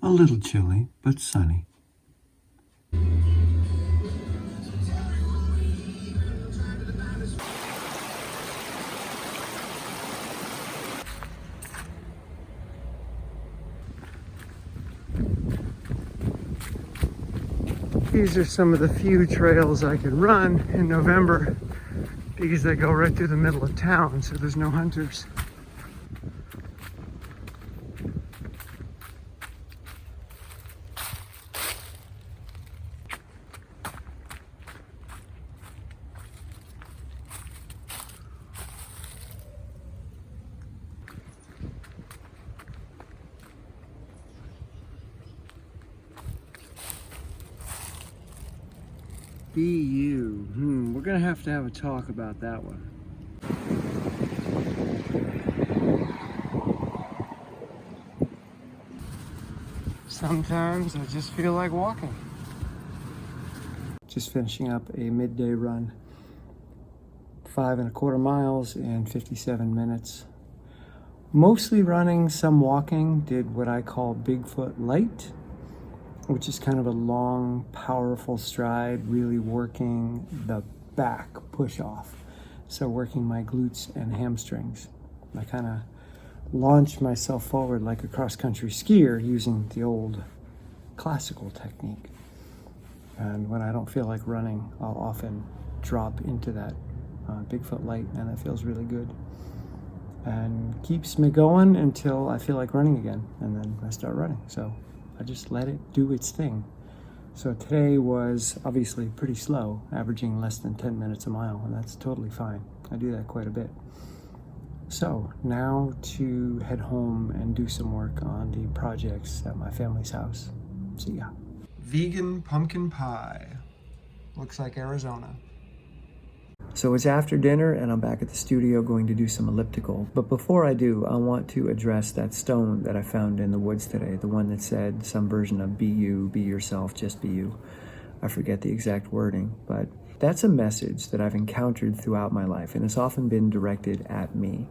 A little chilly, but sunny. These are some of the few trails I can run in November because they go right through the middle of town, so there's no hunters. BU. We're gonna have to have a talk about that one. Sometimes I just feel like walking. Just finishing up a midday run. 5.25 miles in 57 minutes. Mostly running, some walking. Did what I call Bigfoot light, which is kind of a long, powerful stride, really working the back push off. So working my glutes and hamstrings. I kind of launch myself forward like a cross-country skier using the old classical technique. And when I don't feel like running, I'll often drop into that Bigfoot light, and it feels really good. And keeps me going until I feel like running again, and then I start running. So I just let it do its thing. So today was obviously pretty slow, averaging less than 10 minutes a mile, and that's totally fine. I do that quite a bit. So now to head home and do some work on the projects at my family's house. See ya. Vegan pumpkin pie. Looks like Arizona. So it's after dinner and I'm back at the studio going to do some elliptical. But before I do, I want to address that stone that I found in the woods today. The one that said some version of be you, be yourself, just be you. I forget the exact wording, but that's a message that I've encountered throughout my life, and it's often been directed at me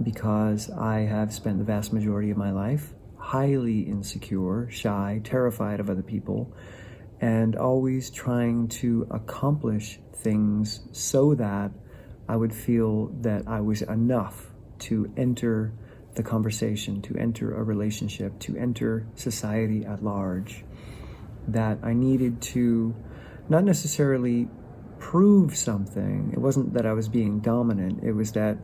because I have spent the vast majority of my life highly insecure, shy, terrified of other people, and always trying to accomplish things so that I would feel that I was enough to enter the conversation, to enter a relationship, to enter society at large. That I needed to not necessarily prove something. It wasn't that I was being dominant. It was that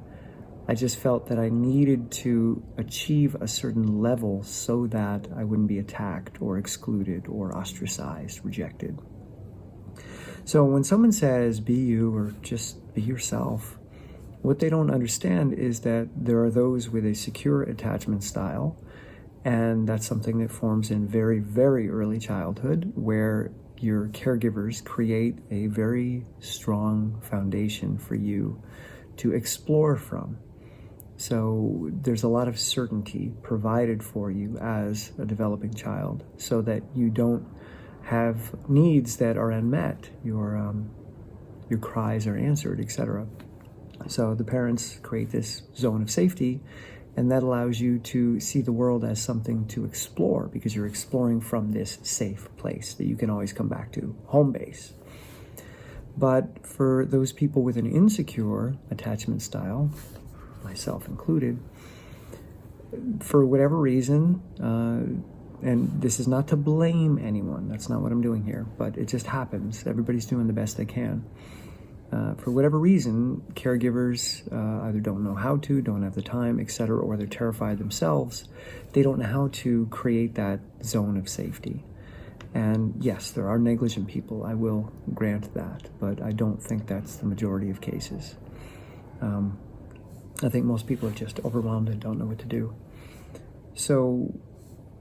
I just felt that I needed to achieve a certain level so that I wouldn't be attacked or excluded or ostracized, rejected. So when someone says be you or just be yourself, what they don't understand is that there are those with a secure attachment style, and that's something that forms in very, very early childhood, where your caregivers create a very strong foundation for you to explore from. So there's a lot of certainty provided for you as a developing child so that you don't have needs that are unmet, your cries are answered, etc. So the parents create this zone of safety, and that allows you to see the world as something to explore because you're exploring from this safe place that you can always come back to, home base. But for those people with an insecure attachment style, myself included, for whatever reason, and this is not to blame anyone, that's not what I'm doing here, but it just happens. Everybody's doing the best they can. For whatever reason, caregivers either don't know how to, don't have the time, etc., or they're terrified themselves. They don't know how to create that zone of safety. And yes, there are negligent people, I will grant that, but I don't think that's the majority of cases. I think most people are just overwhelmed and don't know what to do. So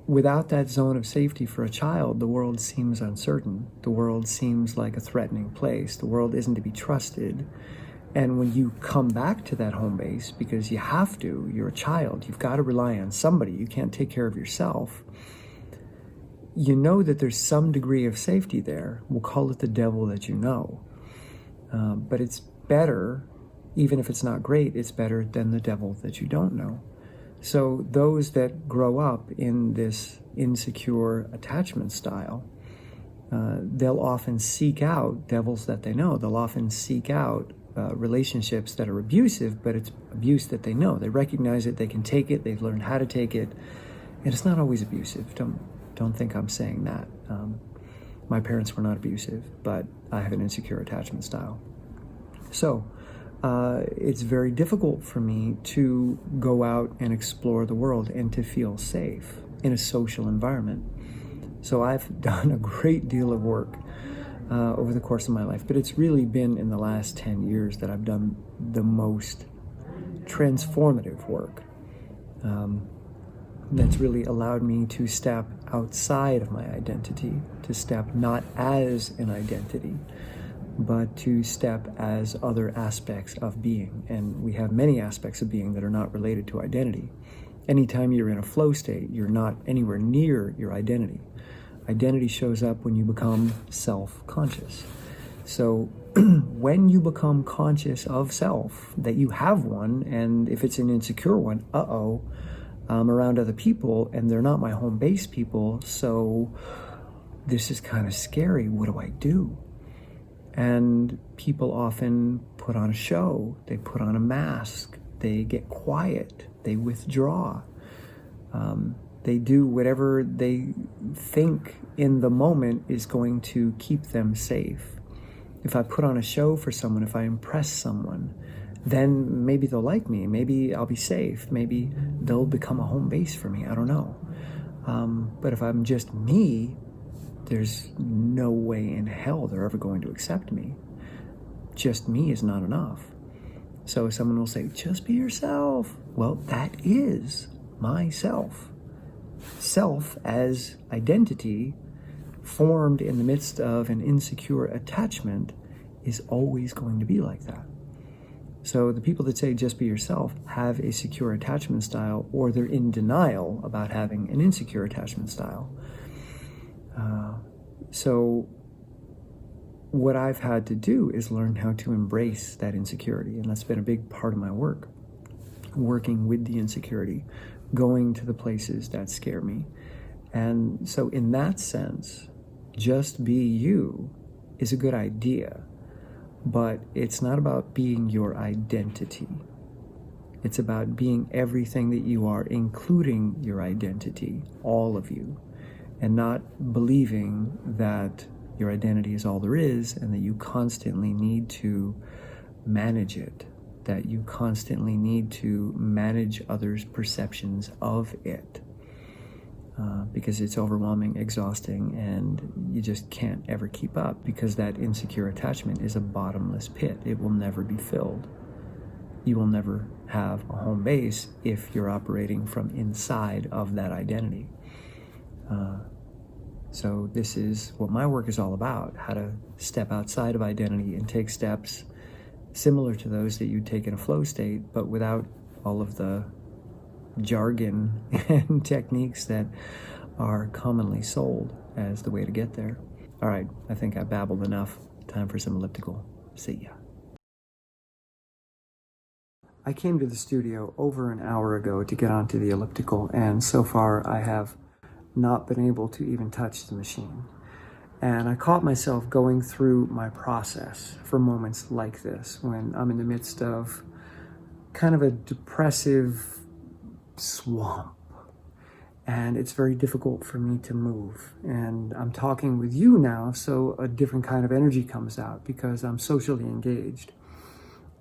without that zone of safety for a child, the world seems uncertain. The world seems like a threatening place. The world isn't to be trusted. And when you come back to that home base, because you have to, you're a child, you've got to rely on somebody, you can't take care of yourself, you know that there's some degree of safety there. We'll call it the devil that you know. But it's better, even if it's not great, it's better than the devil that you don't know. So those that grow up in this insecure attachment style, they'll often seek out devils that they know. They'll often seek out relationships that are abusive, but it's abuse that they know. They recognize it, they can take it, they've learned how to take it, and it's not always abusive. Don't think I'm saying that. My parents were not abusive, but I have an insecure attachment style. So it's very difficult for me to go out and explore the world and to feel safe in a social environment. So I've done a great deal of work over the course of my life, but it's really been in the last 10 years that I've done the most transformative work. That's really allowed me to step outside of my identity, to step not as an identity, but to step as other aspects of being. And we have many aspects of being that are not related to identity. Anytime you're in a flow state, you're not anywhere near your identity. Identity shows up when you become self-conscious. So when you become conscious of self, that you have one, and if it's an insecure one, I'm around other people and they're not my home base people, so this is kind of scary. What do I do? And people often put on a show, they put on a mask, they get quiet, they withdraw. They do whatever they think in the moment is going to keep them safe. If I put on a show for someone, if I impress someone, then maybe they'll like me, maybe I'll be safe, maybe they'll become a home base for me, I don't know. But if I'm just me, there's no way in hell they're ever going to accept me. Just me is not enough. So someone will say, just be yourself. Well, that is myself. Self as identity formed in the midst of an insecure attachment is always going to be like that. So the people that say just be yourself have a secure attachment style, or they're in denial about having an insecure attachment style. So what I've had to do is learn how to embrace that insecurity, and that's been a big part of my work, working with the insecurity, going to the places that scare me. And so in that sense, just be you is a good idea, but it's not about being your identity. It's about being everything that you are, including your identity, all of you, and not believing that your identity is all there is and that you constantly need to manage it, that you constantly need to manage others' perceptions of it, because it's overwhelming, exhausting, and you just can't ever keep up, because that insecure attachment is a bottomless pit. It will never be filled. You will never have a home base if you're operating from inside of that identity. So this is what my work is all about, how to step outside of identity and take steps similar to those that you'd take in a flow state, but without all of the jargon and techniques that are commonly sold as the way to get there. All right, I think I babbled enough. Time for some elliptical. See ya. I came to the studio over an hour ago to get onto the elliptical, and so far I have not been able to even touch the machine. And I caught myself going through my process for moments like this, when I'm in the midst of kind of a depressive swamp, and it's very difficult for me to move. And I'm talking with you now, so a different kind of energy comes out because I'm socially engaged.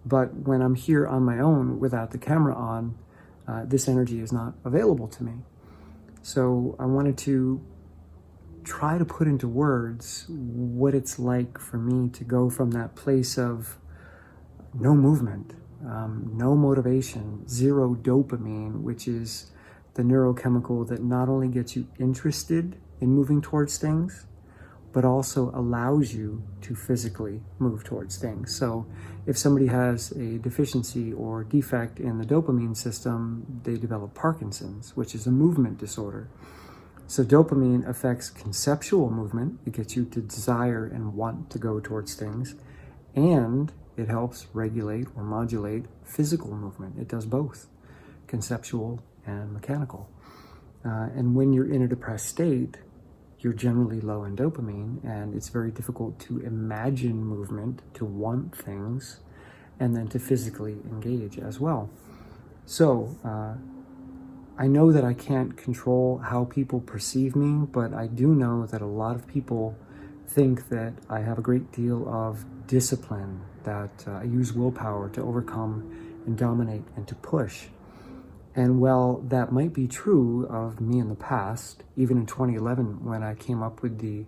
But when I'm here on my own without the camera on, this energy is not available to me. So I wanted to try to put into words what it's like for me to go from that place of no movement, no motivation, zero dopamine, which is the neurochemical that not only gets you interested in moving towards things, but also allows you to physically move towards things. So if somebody has a deficiency or defect in the dopamine system, they develop Parkinson's, which is a movement disorder. So dopamine affects conceptual movement. It gets you to desire and want to go towards things, and it helps regulate or modulate physical movement. It does both, conceptual and mechanical. And when you're in a depressed state, you're generally low in dopamine, and it's very difficult to imagine movement, to want things, and then to physically engage as well. So I know that I can't control how people perceive me, but I do know that a lot of people think that I have a great deal of discipline, that I use willpower to overcome and dominate and to push. And while that might be true of me in the past, even in 2011 when I came up with the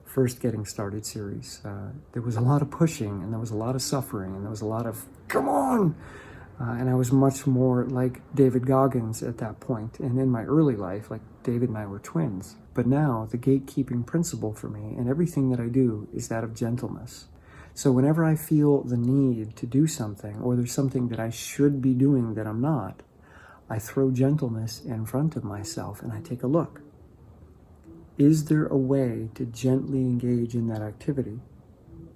first Getting Started series, there was a lot of pushing, and there was a lot of suffering, and there was a lot of, come on! And I was much more like David Goggins at that point. And in my early life, like David and I were twins. But now the gatekeeping principle for me and everything that I do is that of gentleness. So whenever I feel the need to do something, or there's something that I should be doing that I'm not, I throw gentleness in front of myself and I take a look. Is there a way to gently engage in that activity?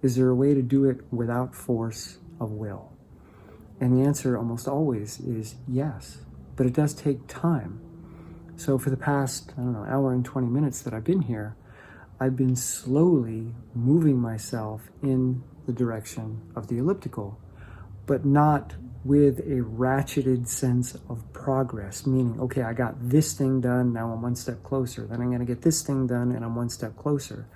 Is there a way to do it without force of will? And the answer almost always is yes, but it does take time. So for the past, hour and 20 minutes that I've been here, I've been slowly moving myself in the direction of the elliptical, but not with a ratcheted sense of progress, meaning, okay, I got this thing done, now I'm one step closer. Then I'm going to get this thing done, and I'm one step closer.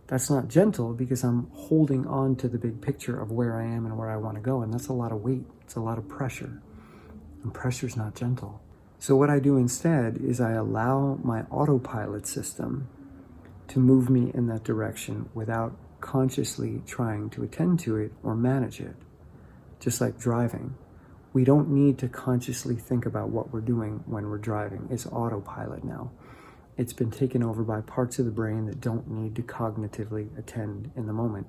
That's not gentle, because I'm holding on to the big picture of where I am and where I want to go, and that's a lot of weight. It's a lot of pressure, and pressure's not gentle. So what I do instead is I allow my autopilot system to move me in that direction without consciously trying to attend to it or manage it. Just like driving, we don't need to consciously think about what we're doing when we're driving. It's autopilot now. It's been taken over by parts of the brain that don't need to cognitively attend in the moment.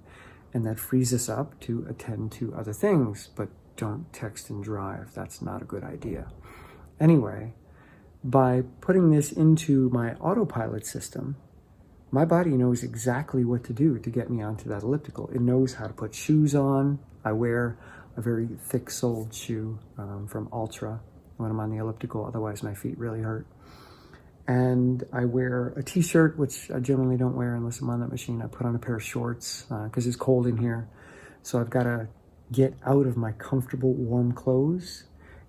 And that frees us up to attend to other things, but don't text and drive. That's not a good idea. Anyway, by putting this into my autopilot system, my body knows exactly what to do to get me onto that elliptical. It knows how to put shoes on. I wear a very thick-soled shoe from Ultra when I'm on the elliptical, otherwise my feet really hurt. And I wear a t-shirt, which I generally don't wear unless I'm on that machine. I put on a pair of shorts because it's cold in here. So I've got to get out of my comfortable, warm clothes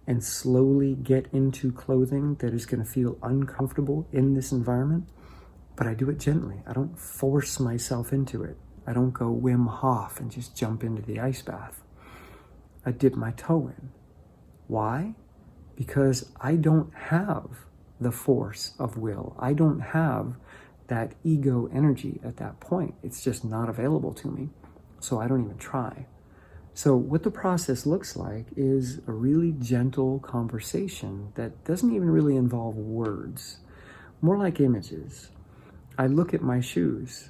and slowly get into clothing that is going to feel uncomfortable in this environment. But I do it gently. I don't force myself into it. I don't go Wim Hof and just jump into the ice bath. I dip my toe in. Why? Because I don't have the force of will. I don't have that ego energy at that point. It's just not available to me. So I don't even try. So what the process looks like is a really gentle conversation that doesn't even really involve words, more like images. I look at my shoes,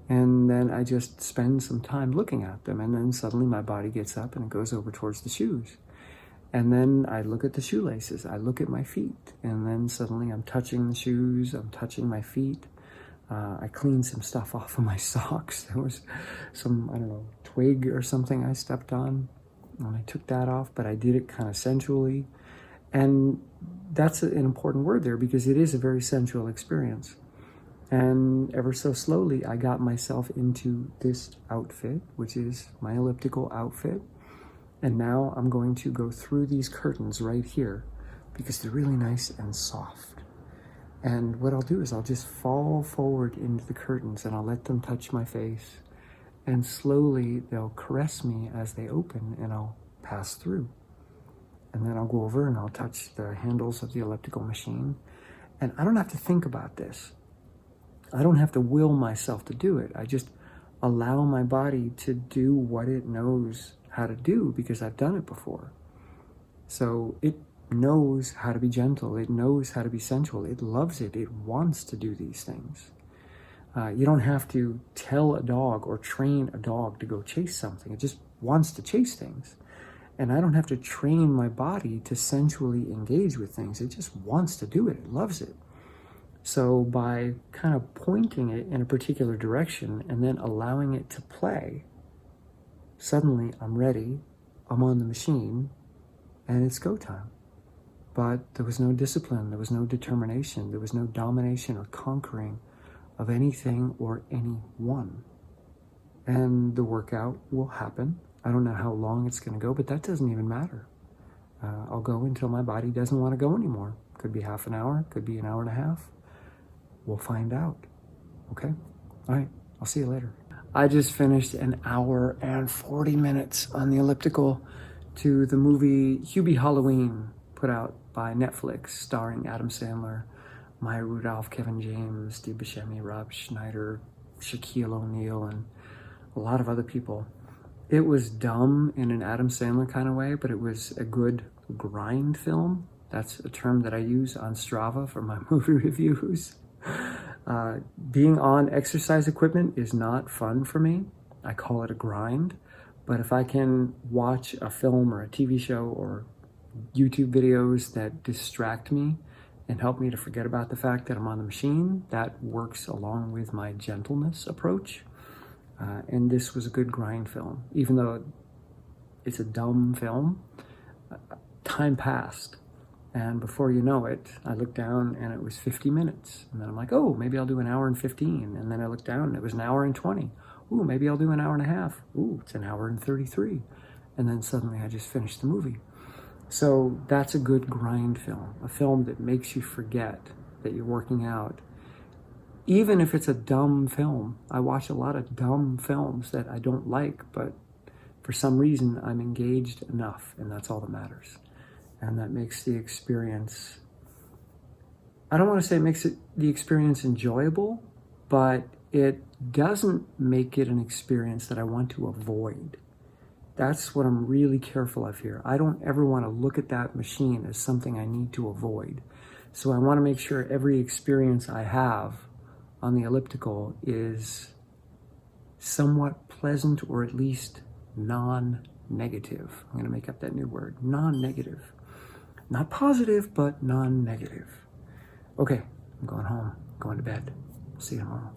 and then I just spend some time looking at them, and then suddenly my body gets up and it goes over towards the shoes. And then I look at the shoelaces, I look at my feet, and then suddenly I'm touching the shoes, I'm touching my feet. I cleaned some stuff off of my socks. There was some, twig or something I stepped on, and I took that off, but I did it kind of sensually. And that's an important word there, because it is a very sensual experience. And ever so slowly, I got myself into this outfit, which is my elliptical outfit. And now I'm going to go through these curtains right here because they're really nice and soft. And what I'll do is I'll just fall forward into the curtains and I'll let them touch my face. And slowly they'll caress me as they open, and I'll pass through. And then I'll go over and I'll touch the handles of the elliptical machine. And I don't have to think about this. I don't have to will myself to do it. I just allow my body to do what it knows how to do because I've done it before. So it knows how to be gentle. It knows how to be sensual. It loves it. It wants to do these things. You don't have to tell a dog or train a dog to go chase something. It just wants to chase things. And I don't have to train my body to sensually engage with things. It just wants to do it. It loves it. So by kind of pointing it in a particular direction and then allowing it to play, suddenly I'm ready, I'm on the machine, and it's go time. but there was no discipline, there was no determination, there was no domination or conquering of anything or anyone. And the workout will happen. I don't know how long it's going to go, but that doesn't even matter. I'll go until my body doesn't want to go anymore. Could be half an hour, could be an hour and a half. We'll find out. Okay? All right, I'll see you later. I just finished an hour and 40 minutes on the elliptical to the movie Hubie Halloween, put out by Netflix, starring Adam Sandler, Maya Rudolph, Kevin James, Steve Buscemi, Rob Schneider, Shaquille O'Neal, and a lot of other people. It was dumb in an Adam Sandler kind of way, but it was a good grind film. That's a term that I use on Strava for my movie reviews. Being on exercise equipment is not fun for me. I call it a grind. But if I can watch a film or a TV show or YouTube videos that distract me and help me to forget about the fact that I'm on the machine, that works along with my gentleness approach. And this was a good grind film. Even though it's a dumb film, time passed. And before you know it, I looked down and it was 50 minutes. And then I'm like, oh, maybe I'll do an hour and 15. And then I looked down and it was an hour and 20. Ooh, maybe I'll do an hour and a half. Ooh, it's an hour and 33. And then suddenly I just finished the movie. So that's a good grind film, a film that makes you forget that you're working out. Even if it's a dumb film, I watch a lot of dumb films that I don't like, but for some reason I'm engaged enough, and that's all that matters. And that makes the experience, I don't want to say it makes the experience enjoyable, but it doesn't make it an experience that I want to avoid. That's what I'm really careful of here. I don't ever want to look at that machine as something I need to avoid. So I want to make sure every experience I have on the elliptical is somewhat pleasant, or at least non-negative. I'm going to make up that new word, non-negative. Not positive, but non-negative. Okay, I'm going home, going to bed. See you tomorrow.